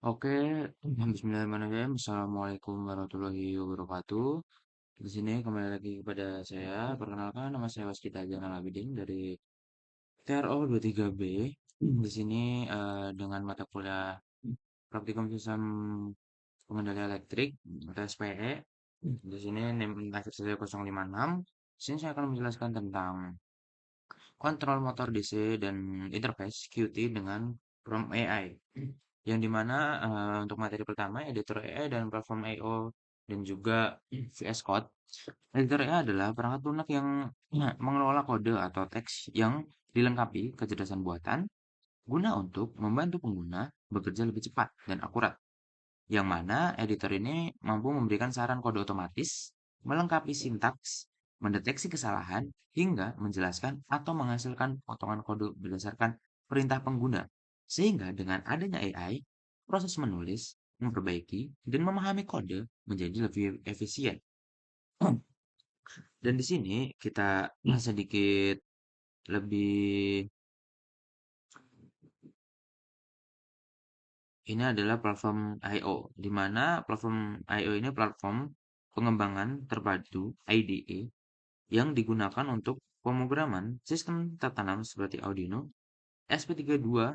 Oke, bismillahirrahmanirrahim. Assalamualaikum warahmatullahi wabarakatuh. Di sini kembali lagi kepada saya. Perkenalkan, nama saya Waskita Zainal Abidin dari TRO 23B. Di sini dengan mata kuliah Praktikum Sistem Pengendali Elektrik atau SPE. Di sini NIM akhir saya 056. Di sini saya akan menjelaskan tentang kontrol motor DC dan interface QT dengan From AI. Yang dimana untuk materi pertama editor AI dan platform I/O dan juga VS Code. Editor AI adalah perangkat lunak yang mengelola kode atau teks yang dilengkapi kecerdasan buatan guna untuk membantu pengguna bekerja lebih cepat dan akurat. Yang mana editor ini mampu memberikan saran kode otomatis, melengkapi sintaks, mendeteksi kesalahan, hingga menjelaskan atau menghasilkan potongan kode berdasarkan perintah pengguna. Sehingga dengan adanya AI, proses menulis, memperbaiki, dan memahami kode menjadi lebih efisien. Dan di sini kita sedikit lebih, ini adalah platform I/O, di mana platform I/O ini platform pengembangan terpadu IDE yang digunakan untuk pemrograman sistem tertanam seperti Arduino, SP32,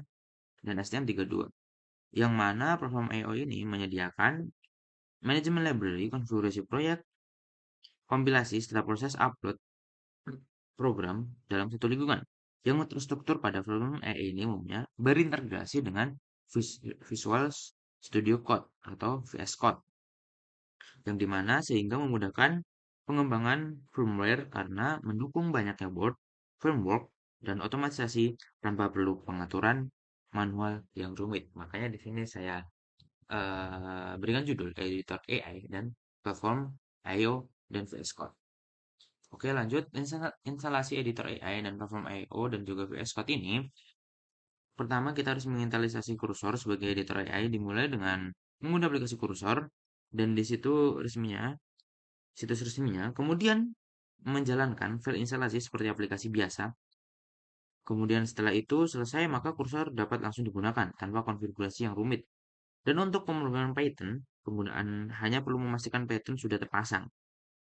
dan STM32. Yang mana platform I/O ini menyediakan manajemen library, konfigurasi proyek, kompilasi setelah proses upload program dalam satu lingkungan. Yang terstruktur pada platform AI ini umumnya berintegrasi dengan Visual Studio Code atau VS Code, yang dimana sehingga memudahkan pengembangan firmware karena mendukung banyaknya board, framework, dan otomatisasi tanpa perlu pengaturan manual yang rumit. Makanya di sini saya berikan judul editor AI dan platform I/O dan VS Code. Oke, lanjut instalasi editor AI dan platform I/O dan juga VS Code ini. Pertama, kita harus menginstalisasi kursor sebagai editor AI dimulai dengan mengunduh aplikasi kursor dan di situs resminya, kemudian menjalankan file instalasi seperti aplikasi biasa. Kemudian setelah itu selesai, maka kursor dapat langsung digunakan tanpa konfigurasi yang rumit. Dan untuk pemrograman Python, penggunaan hanya perlu memastikan Python sudah terpasang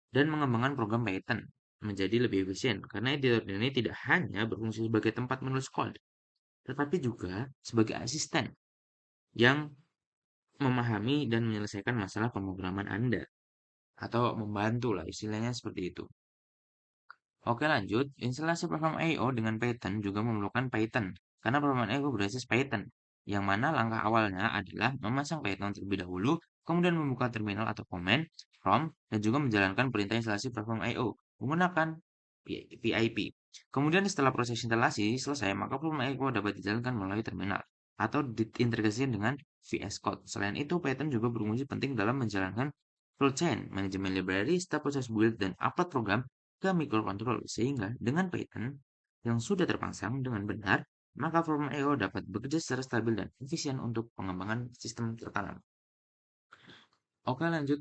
dan mengembangkan program Python menjadi lebih efisien karena editor ini tidak hanya berfungsi sebagai tempat menulis kode, tetapi juga sebagai asisten yang memahami dan menyelesaikan masalah pemrograman Anda atau membantu lah istilahnya seperti itu. Oke, lanjut. Instalasi program I/O dengan Python juga memerlukan Python karena program I/O berbasis Python, yang mana langkah awalnya adalah memasang Python terlebih dahulu, kemudian membuka terminal atau command prompt dan juga menjalankan perintah instalasi program I/O menggunakan PIP. Kemudian setelah proses instalasi selesai, maka program I/O dapat dijalankan melalui terminal atau diintegrasikan dengan VS Code. Selain itu, Python juga berfungsi penting dalam menjalankan toolchain, manajemen library, step proses build, dan upload program ke microcontroller, sehingga dengan Python yang sudah terpasang dengan benar, maka program I/O dapat bekerja secara stabil dan efisien untuk pengembangan sistem tertanam. Oke, lanjut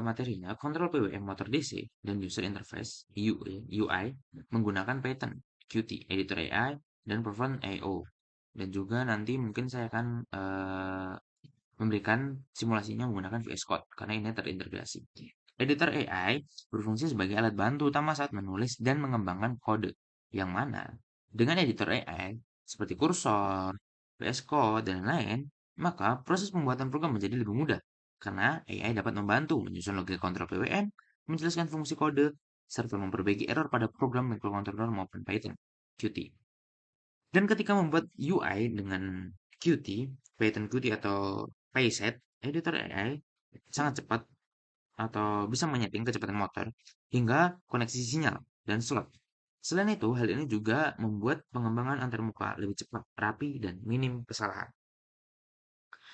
materinya. Kontrol PWM motor DC dan user interface UI menggunakan Python, Qt, editor AI, dan perform I/O. Dan juga nanti mungkin saya akan memberikan simulasinya menggunakan VS Code karena ini terintegrasi. Editor AI berfungsi sebagai alat bantu utama saat menulis dan mengembangkan kode, yang mana dengan editor AI seperti kursor, VS Code, dan lain-lain, maka proses pembuatan program menjadi lebih mudah karena AI dapat membantu menyusun logika kontrol PWM, menjelaskan fungsi kode, serta memperbaiki error pada program microcontroller maupun Python, Qt. Dan ketika membuat UI dengan Qt, Python Qt atau PySet, editor AI sangat cepat atau bisa menyeting kecepatan motor hingga koneksi sinyal dan slot. Selain itu, hal ini juga membuat pengembangan antarmuka lebih cepat, rapi, dan minim kesalahan.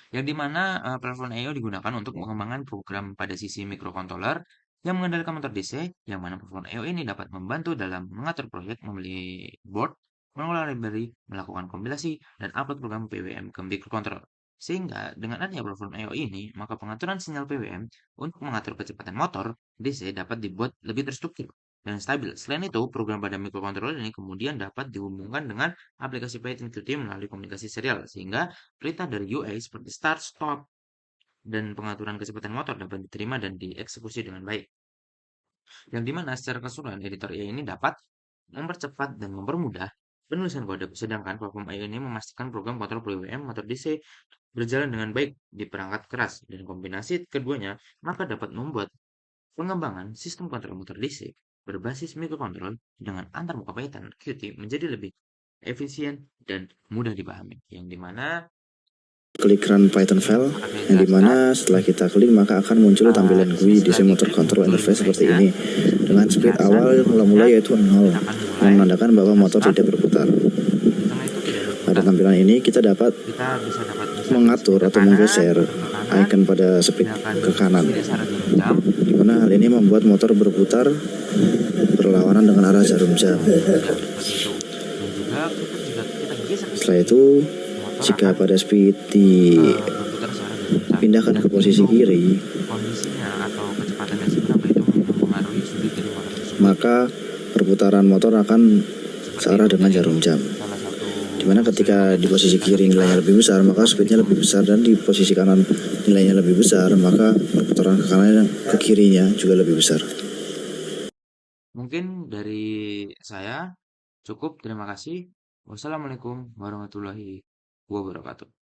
Yang dimana platform I/O digunakan untuk pengembangan program pada sisi microcontroller yang mengendalikan motor DC, yang mana platform I/O ini dapat membantu dalam mengatur proyek, memilih board, mengelola library, melakukan kompilasi, dan upload program PWM ke microcontroller. Sehingga dengan adanya platform I/O ini, maka pengaturan sinyal PWM untuk mengatur kecepatan motor DC dapat dibuat lebih terstruktur dan stabil. Selain itu, program pada microcontroller ini kemudian dapat dihubungkan dengan aplikasi Python Qt melalui komunikasi serial, sehingga perintah dari UI seperti start, stop, dan pengaturan kecepatan motor dapat diterima dan dieksekusi dengan baik. Yang dimana secara keseluruhan editor AI ini dapat mempercepat dan mempermudah penulisan kode, sedangkan platform AI ini memastikan program kontrol PWM motor DC berjalan dengan baik di perangkat keras, dan kombinasi keduanya maka dapat membuat pengembangan sistem kontrol motor DC berbasis mikrokontrol dengan antarmuka Python Qt menjadi lebih efisien dan mudah dipahami. Yang dimana klik run Python file, yang dimana setelah kita klik maka akan muncul tampilan GUI DC motor control interface seperti ini dengan speed awal mula-mula yaitu 0 yang menandakan bahwa motor tidak berputar. Pada tampilan ini kita dapat mengatur atau menggeser icon pada speed ke kanan, dimana hal ini membuat motor berputar berlawanan dengan arah jarum jam. Setelah itu, jika pada speed dipindahkan ke posisi kiri, maka perputaran motor akan searah dengan jarum jam. Dimana ketika di posisi kiri nilainya lebih besar, maka speednya lebih besar, dan di posisi kanan nilainya lebih besar, maka perputaran ke kanan ke kirinya juga lebih besar. Mungkin dari saya cukup. Terima kasih. Wassalamualaikum warahmatullahi wabarakatuh.